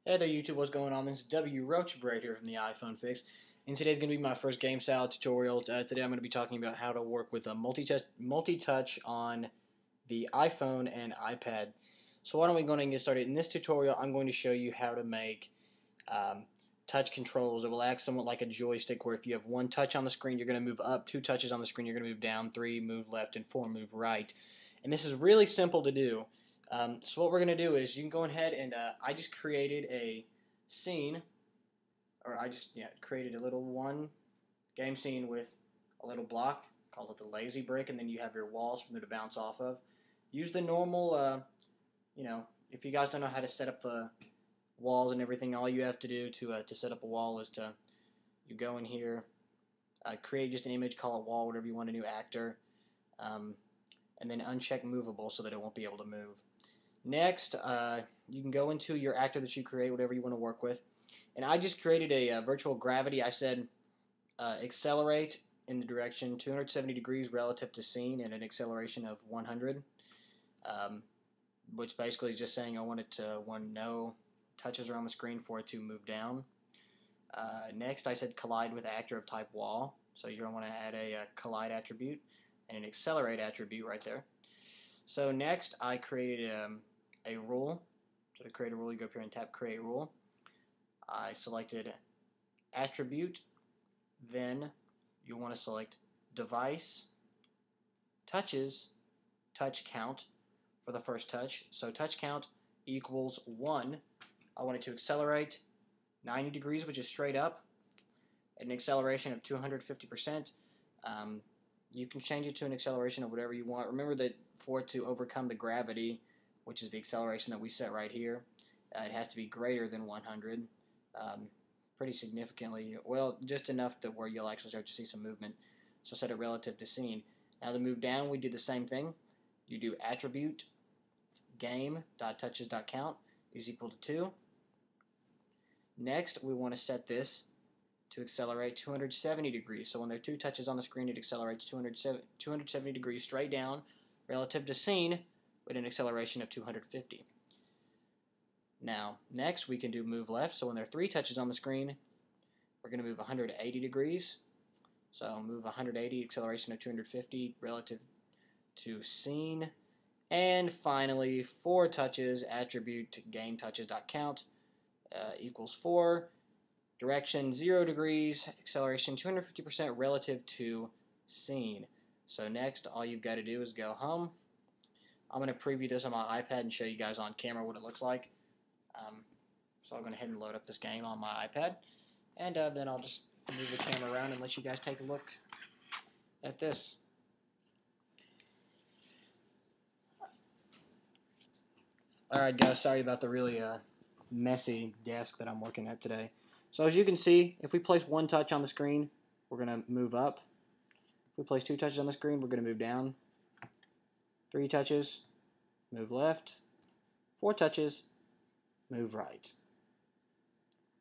Hey there YouTube, what's going on? This is W. Roachbraid here from the iPhone Fix, and today's going to be my first Gamesalad tutorial. Today I'm going to be talking about how to work with a multi-touch on the iPhone and iPad. So why don't we go ahead and get started? In this tutorial, I'm going to show you how to make touch controls. It will act somewhat like a joystick, where if you have one touch on the screen, you're going to move up, two touches on the screen, you're going to move down, three, move left, and four, move right. And this is really simple to do. So what we're going to do is you can go ahead and I just created a scene, or I just created a little one game scene with a little block, call it the lazy brick, and then you have your walls for them to bounce off of. Use the normal, if you guys don't know how to set up the walls and everything, all you have to do to set up a wall is you go in here, create just an image, call it wall, whatever you want, a new actor, and then uncheck movable so that it won't be able to move. Next, you can go into your actor that you create, whatever you want to work with. And I just created a virtual gravity. I said accelerate in the direction 270 degrees relative to scene and an acceleration of 100, which basically is just saying I want it to, when no touches are on the screen, for it to move down. Next, I said collide with actor of type wall. So you're going to want to add a collide attribute and an accelerate attribute right there. So next, I created a rule. So to create a rule, you go up here and tap Create Rule. I selected Attribute. Then you want to select Device, Touches, Touch Count for the first touch. So touch count equals 1. I want it to accelerate 90 degrees, which is straight up, at an acceleration of 250%. You can change it to an acceleration of whatever you want. Remember that for it to overcome the gravity, which is the acceleration that we set right here, it has to be greater than 100, pretty significantly. Well, just enough that where you'll actually start to see some movement. So set it relative to scene. Now to move down, we do the same thing. You do attribute game.touches.count is equal to 2. Next, we want to set this to accelerate 270 degrees. So when there are two touches on the screen, it accelerates 270 degrees straight down relative to scene with an acceleration of 250. Now, next we can do move left. So when there are three touches on the screen, we're going to move 180 degrees. So move 180, acceleration of 250 relative to scene. And finally, 4 touches, attribute game.touches.count equals 4. Direction 0 degrees, acceleration 250% relative to scene. So next, all you've got to do is go home. I'm going to preview this on my iPad and show you guys on camera what it looks like. So I'll go ahead and load up this game on my iPad, and then I'll just move the camera around and let you guys take a look at this. Alright guys, sorry about the really messy desk that I'm working at today. So as you can see, if we place one touch on the screen, we're going to move up. If we place 2 touches on the screen, we're going to move down. 3 touches, move left. 4 touches, move right.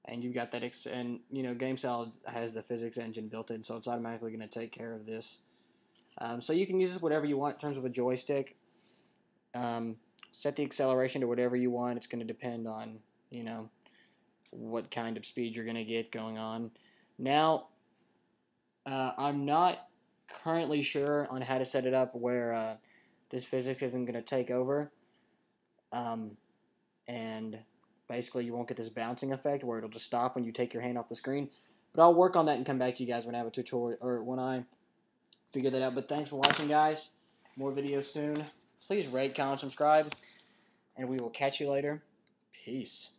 And you've got that, and Gamesalad has the physics engine built in, so it's automatically going to take care of this. So you can use this whatever you want in terms of a joystick. Set the acceleration to whatever you want. It's going to depend on, what kind of speed you're going to get going on. Now, I'm not currently sure on how to set it up where this physics isn't going to take over. And basically you won't get this bouncing effect where it'll just stop when you take your hand off the screen. But I'll work on that and come back to you guys when I have a tutorial, or when I figure that out. But thanks for watching, guys. More videos soon. Please rate, comment, subscribe, and we will catch you later. Peace.